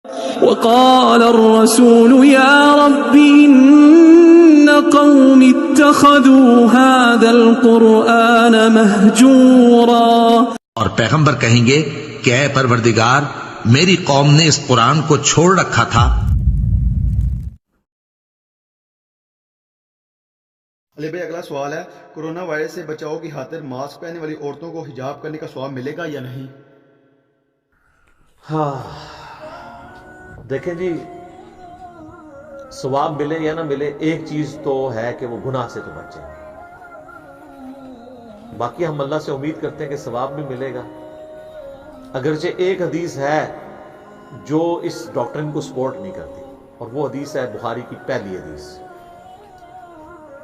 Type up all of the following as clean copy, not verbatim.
وقال الرسول يا رب إن قوم اتخذوا هذا القرآن مهجورا. اور پیغمبر کہیں گے کہ اے پروردگار میری قوم نے اس قرآن کو چھوڑ رکھا تھا. علی بھائی اگلا سوال ہے، کرونا وائرس سے بچاؤ کی خاطر ماسک پہننے والی عورتوں کو حجاب کرنے کا ثواب ملے گا یا نہیں؟ ہاں دیکھیں جی، ثواب ملے یا نہ ملے، ایک چیز تو ہے کہ وہ گناہ سے تو بچیں. باقی ہم اللہ سے امید کرتے ہیں کہ ثواب بھی ملے گا. اگرچہ ایک حدیث ہے جو اس ڈاکٹرن کو سپورٹ نہیں کرتی، اور وہ حدیث ہے بخاری کی پہلی حدیث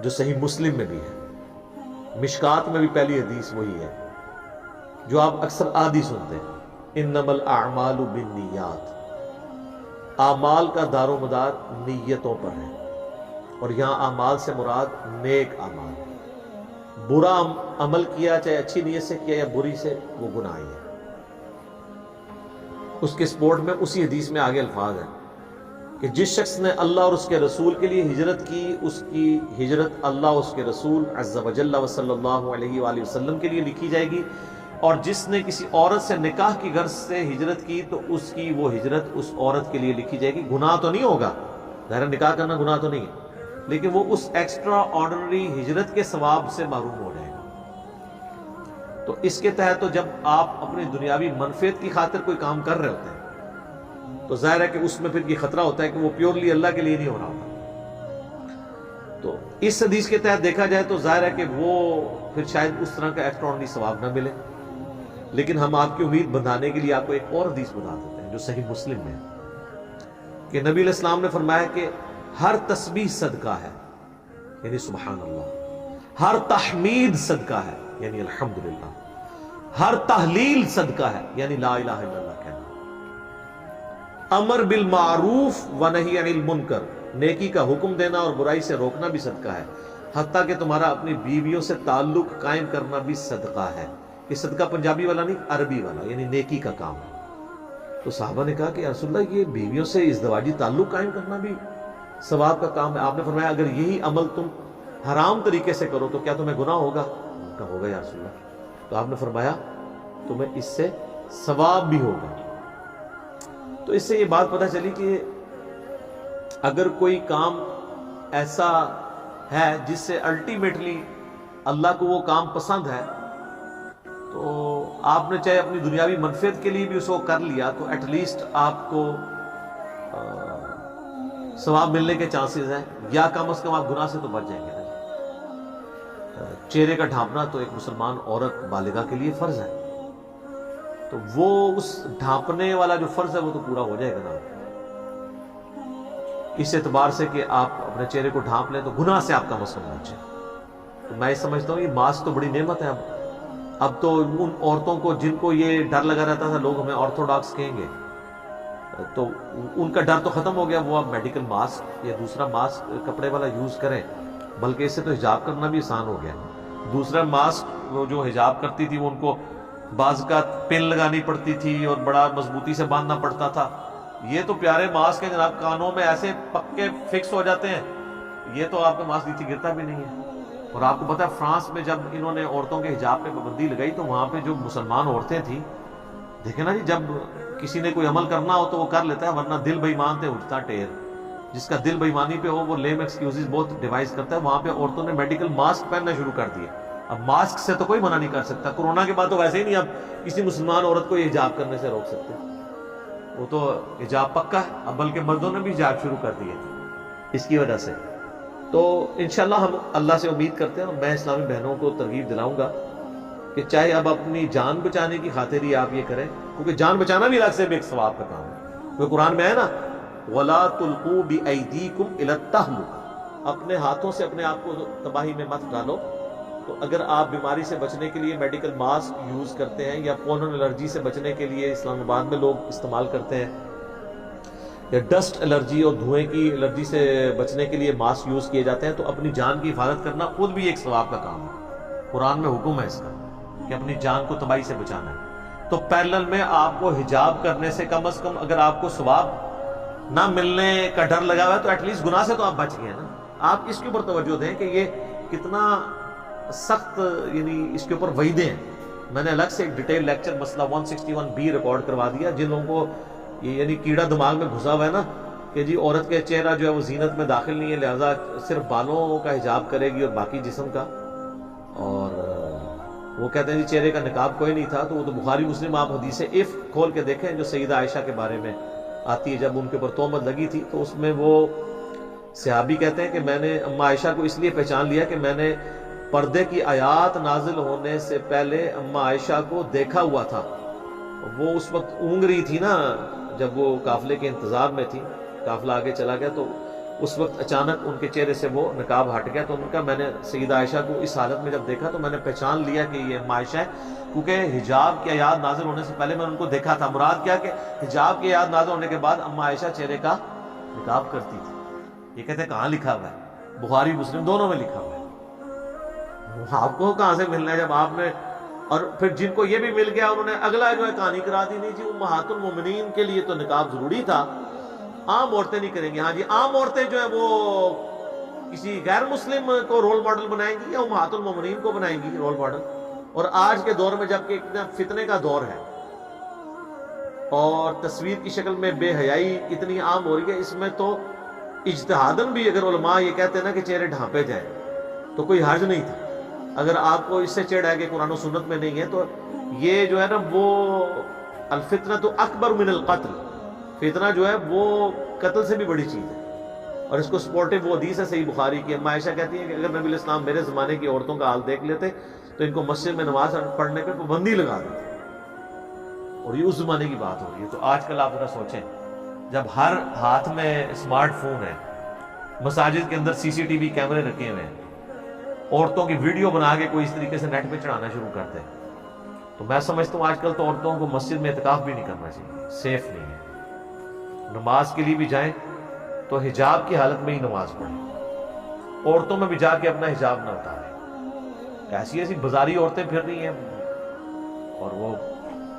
جو صحیح مسلم میں بھی ہے، مشکات میں بھی پہلی حدیث وہی ہے جو آپ اکثر آدھی سنتے ہیں، انما الاعمال بالنیات. اعمال کا دار و مدار نیتوں پر ہے، اور یہاں اعمال سے مراد نیک اعمال. برا عمل کیا چاہے اچھی نیت سے کیا یا بری سے، وہ گناہ ہے. اس کے سپورٹ میں اسی حدیث میں آگے الفاظ ہیں کہ جس شخص نے اللہ اور اس کے رسول کے لیے ہجرت کی، اس کی ہجرت اللہ اور اس کے رسول عز و جل و صلی اللہ علیہ وآلہ وسلم کے لیے لکھی جائے گی. اور جس نے کسی عورت سے نکاح کی غرض سے ہجرت کی تو اس کی وہ ہجرت اس عورت کے لیے لکھی جائے گی. گناہ تو نہیں ہوگا، ظاہر نکاح کرنا گناہ تو نہیں ہے، لیکن وہ اس ایکسٹرا آرڈنری ہجرت کے ثواب سے محروم ہو جائے گا. تو اس کے تحت تو جب آپ اپنی دنیاوی منفعت کی خاطر کوئی کام کر رہے ہوتے ہیں تو ظاہر ہے کہ اس میں پھر یہ خطرہ ہوتا ہے کہ وہ پیورلی اللہ کے لیے نہیں ہو رہا ہوتا. تو اس حدیث کے تحت دیکھا جائے تو ظاہر ہے کہ وہ پھر شاید اس طرح کا ایکسٹراڈنری ثواب نہ ملے. لیکن ہم آپ کی امید بندھانے کے لیے آپ کو ایک اور حدیث بتا دیتے ہیں جو صحیح مسلم میں ہے کہ نبی علیہ السلام نے فرمایا کہ ہر تسبیح صدقہ ہے، یعنی سبحان اللہ. ہر تحمید صدقہ ہے، یعنی الحمدللہ. ہر تحلیل صدقہ ہے، یعنی لا الہ الا اللہ کہنا. امر بالمعروف و نہی عن المنکر، نیکی کا حکم دینا اور برائی سے روکنا بھی صدقہ ہے. حتیٰ کہ تمہارا اپنی بیویوں سے تعلق قائم کرنا بھی صدقہ ہے. یہ صدقہ پنجابی والا نہیں، عربی والا، یعنی نیکی کا کام ہے. تو صحابہ نے کہا کہ یا رسول اللہ یہ بیویوں سے ازدواجی تعلق قائم کرنا بھی ثواب کا کام ہے. آپ نے فرمایا اگر یہی عمل تم حرام طریقے سے کرو تو کیا تمہیں گناہ ہوگا؟ کہا ہوگا یا رسول اللہ. تو آپ نے فرمایا تمہیں اس سے ثواب بھی ہوگا. تو اس سے یہ بات پتہ چلی کہ اگر کوئی کام ایسا ہے جس سے الٹیمیٹلی اللہ کو وہ کام پسند ہے تو آپ نے چاہے اپنی دنیاوی منفعت کے لیے بھی اس کو کر لیا تو ایٹ لیسٹ آپ کو ثواب ملنے کے چانسز ہیں، یا کم از کم آپ گناہ سے تو بچ جائیں گے نا. چہرے کا ڈھانپنا تو ایک مسلمان عورت بالغہ کے لیے فرض ہے، تو وہ اس ڈھانپنے والا جو فرض ہے وہ تو پورا ہو جائے گا نا. اس اعتبار سے کہ آپ اپنے چہرے کو ڈھانپ لیں تو گناہ سے آپ کا مسئلہ بچے. تو میں سمجھتا ہوں یہ ماسک تو بڑی نعمت ہے. اب تو ان عورتوں کو جن کو یہ ڈر لگا رہتا تھا لوگ ہمیں آرتھوڈاکس کہیں گے، تو ان کا ڈر تو ختم ہو گیا. وہ اب میڈیکل ماسک یا دوسرا ماسک کپڑے والا یوز کریں، بلکہ اس سے تو حجاب کرنا بھی آسان ہو گیا. دوسرا ماسک وہ جو حجاب کرتی تھی وہ ان کو بعض کا پن لگانی پڑتی تھی اور بڑا مضبوطی سے باندھنا پڑتا تھا. یہ تو پیارے ماسک ہیں جناب، کانوں میں ایسے پکے فکس ہو جاتے ہیں. یہ تو آپ کا ماسک نیچے گرتا بھی نہیں ہے. اور آپ کو پتہ ہے فرانس میں جب انہوں نے عورتوں کے حجاب پہ پابندی لگائی تو وہاں پہ جو مسلمان عورتیں تھیں، دیکھیں نا جی، جب کسی نے کوئی عمل کرنا ہو تو وہ کر لیتا ہے، ورنہ دل بے ایمان تے اٹھتا ٹیر. جس کا دل بے ایمانی پہ ہو وہ لیم ایکسکیوزز بہت ڈیوائز کرتا ہے. وہاں پہ عورتوں نے میڈیکل ماسک پہننا شروع کر دیے. اب ماسک سے تو کوئی منع نہیں کر سکتا. کورونا کے بعد تو ویسے ہی نہیں اب کسی مسلمان عورت کو یہ حجاب کرنے سے روک سکتے. وہ تو حجاب پکا ہے. اب بلکہ مردوں نے بھی حجاب شروع کر دیے اس کی وجہ سے. تو انشاءاللہ ہم اللہ سے امید کرتے ہیں، اور میں اسلامی بہنوں کو ترغیب دلاؤں گا کہ چاہے اب اپنی جان بچانے کی خاطر ہی آپ یہ کریں، کیونکہ جان بچانا بھی الگ سے بھی ایک ثواب کا کام ہے. کیونکہ قرآن میں ہے نا وَلَا تُلْقُوا بِأَيْدِيكُمْ إِلَى التَّهْلُكَةِ، اپنے ہاتھوں سے اپنے آپ کو تباہی میں مت ڈالو. تو اگر آپ بیماری سے بچنے کے لیے میڈیکل ماسک یوز کرتے ہیں یا پولن الرجی سے بچنے کے لیے اسلام آباد میں لوگ استعمال کرتے ہیں، یا ڈسٹ الرجی اور دھوئیں کی الرجی سے بچنے کے لیے ماسک یوز کیے جاتے ہیں، تو اپنی جان کی حفاظت کرنا خود بھی ایک ثواب کا کام ہے. قرآن میں حکم ہے اس کا کہ اپنی جان کو تباہی سے بچانا ہے. تو پیرلل میں آپ کو حجاب کرنے سے کم از کم اگر آپ کو ثواب نہ ملنے کا ڈر لگا ہوا ہے تو ایٹ لیسٹ گناہ سے تو آپ بچ گئے نا. آپ اس کے اوپر توجہ دیں کہ یہ کتنا سخت یعنی اس کے اوپر وعیدیں ہیں. میں نے الگ سے ایک ڈیٹیل لیکچر مسئلہ 161B ریکارڈ کروا دیا. جن لوگوں کو یہ یعنی کیڑا دماغ میں گھسا ہوا ہے نا کہ جی عورت کے چہرہ جو ہے وہ زینت میں داخل نہیں ہے, لہذا صرف بالوں کا حجاب کرے گی اور باقی جسم کا, اور وہ کہتے ہیں جی چہرے کا نقاب کوئی نہیں تھا, تو وہ تو بخاری مسلم آپ حدیث عفق کھول کے دیکھیں جو سیدہ عائشہ کے بارے میں آتی ہے. جب ان کے اوپر تہمت لگی تھی تو اس میں وہ صحابی کہتے ہیں کہ میں نے اما عائشہ کو اس لیے پہچان لیا کہ میں نے پردے کی آیات نازل ہونے سے پہلے اما عائشہ کو دیکھا ہوا تھا. وہ اس وقت اونگ رہی تھی نا جب وہ قافلے کے انتظار میں تھی, قافلہ آگے چلا گیا تو اس وقت اچانک ان کے چہرے سے وہ نقاب ہٹ گیا. تو ان کا میں نے سیدہ عائشہ کو اس حالت میں جب دیکھا تو میں نے پہچان لیا کہ یہ اما عائشہ ہے, کیونکہ حجاب کی آیات نازل ہونے سے پہلے میں ان کو دیکھا تھا. مراد کیا کہ حجاب کی آیات نازل ہونے کے بعد اما عائشہ چہرے کا نقاب کرتی تھی. یہ کہتے ہیں کہاں لکھا ہوا ہے؟ بخاری مسلم دونوں میں لکھا ہوا ہے. آپ کو کہاں سے ملنا ہے جب آپ نے, اور پھر جن کو یہ بھی مل گیا انہوں نے اگلا جو ہے کہانی کرا دی, نہیں جی امہات المومنین کے لیے تو نقاب ضروری تھا, عام عورتیں نہیں کریں گی. ہاں جی عام عورتیں جو ہیں وہ کسی غیر مسلم کو رول ماڈل بنائیں گی یا امہات المومنین کو بنائیں گی رول ماڈل. اور آج کے دور میں جب کہ اتنا فتنے کا دور ہے اور تصویر کی شکل میں بے حیائی اتنی عام ہو رہی ہے, اس میں تو اجتہاداً بھی اگر علماء یہ کہتے ہیں نا کہ چہرے ڈھانپے جائیں تو کوئی حرج نہیں تھا. اگر آپ کو اس سے چڑھ ہے کہ قرآن و سنت میں نہیں ہے تو یہ جو ہے نا وہ الفتنۃ اکبر من القتل, فتنہ جو ہے وہ قتل سے بھی بڑی چیز ہے. اور اس کو سپورٹو وہ حدیث ہے صحیح بخاری کی, اما عائشہ کہتی ہیں کہ اگر نبی الاسلام میرے زمانے کی عورتوں کا حال دیکھ لیتے تو ان کو مسجد میں نماز پڑھنے پہ پابندی لگا دیتے. اور یہ اس زمانے کی بات ہو رہی ہے. تو آج کل آپ ذرا سوچیں جب ہر ہاتھ میں اسمارٹ فون ہے, مساجد کے اندر CCTV کیمرے رکھے ہوئے ہیں, عورتوں کی ویڈیو بنا کے کوئی اس طریقے سے نیٹ پہ چڑھانا شروع کرتے ہیں, تو میں سمجھتا ہوں آج کل تو عورتوں کو مسجد میں اعتکاف بھی نہیں کرنا چاہیے, سیف نہیں ہے. نماز کے لیے بھی جائیں تو حجاب کی حالت میں ہی نماز پڑھیں, عورتوں میں بھی جا کے اپنا حجاب نہ اتاریں. ایسی ایسی بازاری عورتیں پھر رہی ہیں اور وہ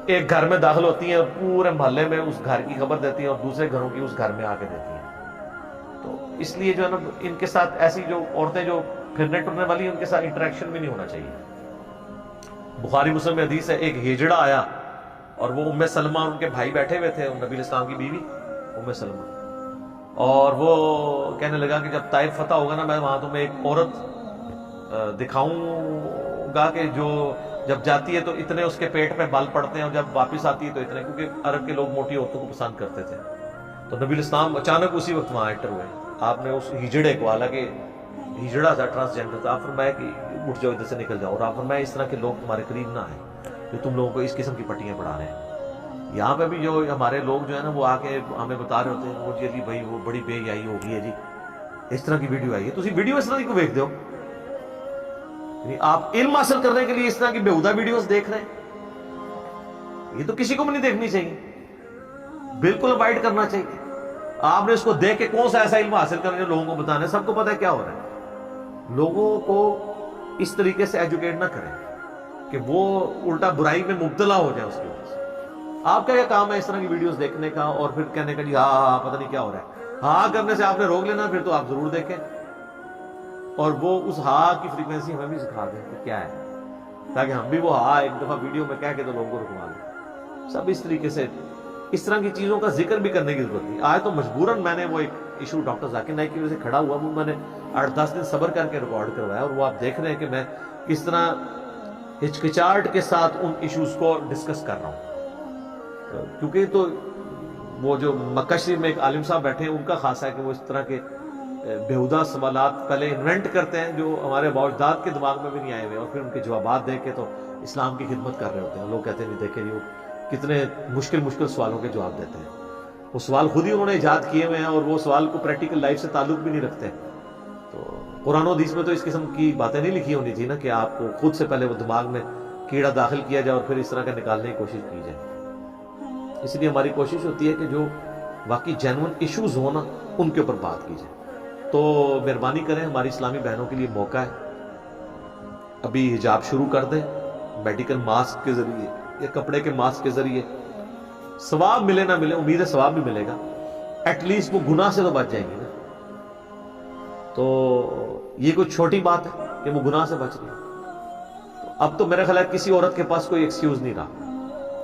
ایک گھر میں داخل ہوتی ہیں, پورے محلے میں اس گھر کی خبر دیتی ہیں اور دوسرے گھروں کی اس گھر میں آ کے دیتی ہیں. تو اس لیے جو ہے نا ان کے ساتھ ایسی جو عورتیں جو پھرنے ٹرنے والی ان کے ساتھ انٹریکشن بھی نہیں ہونا چاہیے. بخاری مسلم میں حدیث ہے, ایک ہجڑا آیا اور وہ ام سلمہ ان کے بھائی بیٹھے ہوئے تھے, نبی الاسلام کی بیوی ام سلمہ, اور وہ کہنے لگا کہ جب طائف فتح ہوگا نا میں وہاں تمہیں ایک عورت دکھاؤں گا کہ جو جب جاتی ہے تو اتنے اس کے پیٹ پہ بال پڑتے ہیں اور جب واپس آتی ہے تو اتنے, کیونکہ عرب کے لوگ موٹی عورتوں کو پسند کرتے تھے. تو نبی الاسلام اچانک اسی وقت وہاں انٹر ہوئے. آپ نے اس ہجڑے کو, حالانکہ ہجڑا تھا, ٹرانسجینڈر تھا, آپ فرمایا کہ اٹھ جاؤ ادھر سے نکل جاؤ, اور آپ فرمایا اس طرح کے لوگ تمہارے قریب نہ آئیں جو تم لوگوں کو اس قسم کی پٹیاں پڑھا رہے ہیں. یہاں پہ بھی جو ہمارے لوگ جو ہے نا وہ آ کے ہمیں بتا رہے ہوتے ہیں وہ جی بھائی وہ بڑی بے حیائی ہو گئی ہے جی, اس طرح کی ویڈیو آئی ہے. تسی ویڈیو اس طرح کی کو دیکھ دو, یعنی آپ علم حاصل کرنے کے لیے اس طرح کی بیہودہ ویڈیوز دیکھ رہے ہیں, یہ تو کسی کو بھی نہیں دیکھنی چاہیے, بالکل اوائڈ کرنا چاہیے. آپ نے اس کو دیکھ کے کون سا ایسا علم حاصل کرنا جو لوگوں کو بتانا ہے, سب کو پتہ ہے کیا ہو رہا ہے. لوگوں کو اس طریقے سے ایجوکیٹ نہ کریں کہ وہ الٹا برائی میں مبتلا ہو جائے اس کی وجہ سے. آپ کا کیا کام ہے اس طرح کی ویڈیوز دیکھنے کا اور پھر کہنے کا جی ہاں پتہ نہیں کیا ہو رہا ہے. ہاں کرنے سے آپ نے روک لینا, پھر تو آپ ضرور دیکھیں اور وہ اس ہاں کی فریکوینسی ہمیں بھی سکھا دیں کہ کیا ہے, تاکہ ہم بھی وہ ہاں ایک دفعہ ویڈیو میں کہہ کے تو لوگوں کو رکوا لیں. سب اس طریقے سے اس طرح کی چیزوں کا ذکر بھی کرنے کی ضرورت نہیں. آج تو مجبوراً میں نے وہ ایک ایشو ڈاکٹر ذاکر نائک کی وجہ سے کھڑا ہوا, وہ میں نے 8-10 دن صبر کر کے ریکارڈ کروایا, اور وہ آپ دیکھ رہے ہیں کہ میں کس طرح ہچکچاہٹ کے ساتھ ان ایشوز کو ڈسکس کر رہا ہوں. کیونکہ تو وہ جو مکہ شریف میں ایک عالم صاحب بیٹھے ہیں, ان کا خاصہ ہے کہ وہ اس طرح کے بیہودہ سوالات پہلے انوینٹ کرتے ہیں جو ہمارے باوجداد کے دماغ میں بھی نہیں آئے ہوئے, اور پھر ان کے جوابات دیکھ کے تو اسلام کی خدمت کر رہے ہوتے ہیں. لوگ کہتے ہیں نہیں دیکھیں جی وہ کتنے مشکل سوالوں کے جواب دیتے ہیں. وہ سوال خود ہی انہوں نے ایجاد کیے ہوئے ہیں اور وہ سوال کو پریکٹیکل لائف سے تعلق بھی نہیں رکھتے. تو قرآن و حدیث میں تو اس قسم کی باتیں نہیں لکھی ہونی تھی نا کہ آپ کو خود سے پہلے وہ دماغ میں کیڑا داخل کیا جائے اور پھر اس طرح کا نکالنے کی کوشش کی جائے. اس لیے ہماری کوشش ہوتی ہے کہ جو واقعی جینون ایشوز ہوں نا ان کے اوپر بات کی جائے. تو مہربانی کریں, ہماری اسلامی بہنوں کے لیے موقع ہے, ابھی حجاب شروع کر دیں, میڈیکل ماسک کے ذریعے یا کپڑے کے ماسک کے ذریعے، ثواب ملے نہ ملے، امید ہے ثواب بھی ملے گا، ایٹ لیسٹ وہ گناہ سے تو بچ جائیں گی نا۔ تو یہ کوئی چھوٹی بات ہے کہ وہ گناہ سے بچ گئی۔ اب تو میرا خیال ہے کسی عورت کے پاس کوئی ایکسکیوز نہیں رہا۔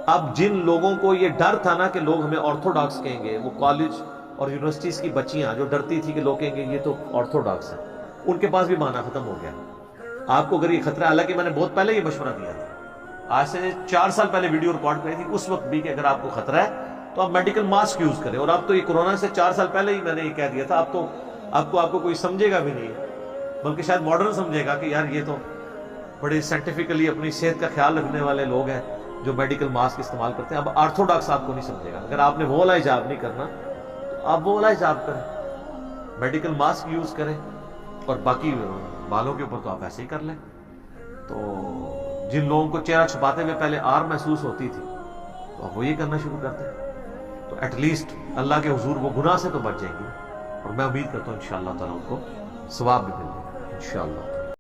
اب جن لوگوں کو یہ ڈر تھا نا کہ لوگ ہمیں آرتھوڈاکس کہیں گے، وہ کالج اور یونیورسٹیز کی بچیاں جو ڈرتی تھی کہ لوگ کہیں گے یہ تو آرتھوڈاکس ہے، ان کے پاس بھی بہانہ ختم ہو گیا۔ آپ کو اگر یہ خطرہ، حالانکہ میں نے بہت پہلے یہ مشورہ دیا تھا، آج سے 4 سال پہلے ویڈیو ریکارڈ کری تھی اس وقت بھی، کہ اگر آپ کو خطرہ ہے تو آپ میڈیکل ماسک یوز کریں۔ اور اب تو یہ کورونا سے 4 سال پہلے ہی میں نے یہ کہہ دیا تھا، اب تو آپ کو کوئی سمجھے گا بھی نہیں، بلکہ شاید ماڈرن سمجھے گا کہ یار یہ تو بڑے سائنٹیفکلی اپنی صحت کا خیال رکھنے والے لوگ ہیں جو میڈیکل ماسک استعمال کرتے ہیں۔ اب آرتھوڈاکس آپ کو نہیں سمجھے گا۔ اگر آپ نے وہ والا حجاب نہیں کرنا تو آپ وہ والا حجاب کریں، میڈیکل ماسک یوز کریں، اور باقی بالوں کے اوپر تو آپ ایسے ہی کر لیں۔ تو جن لوگوں کو چہرہ چھپاتے ہوئے پہلے آر محسوس ہوتی تھی تو اب وہ یہ کرنا شروع کرتے ہیں، تو ایٹ لیسٹ اللہ کے حضور وہ گناہ سے تو بچ جائیں گی، اور میں امید کرتا ہوں انشاءاللہ تعالیٰ ان کو ثواب بھی مل جائے گا انشاءاللہ۔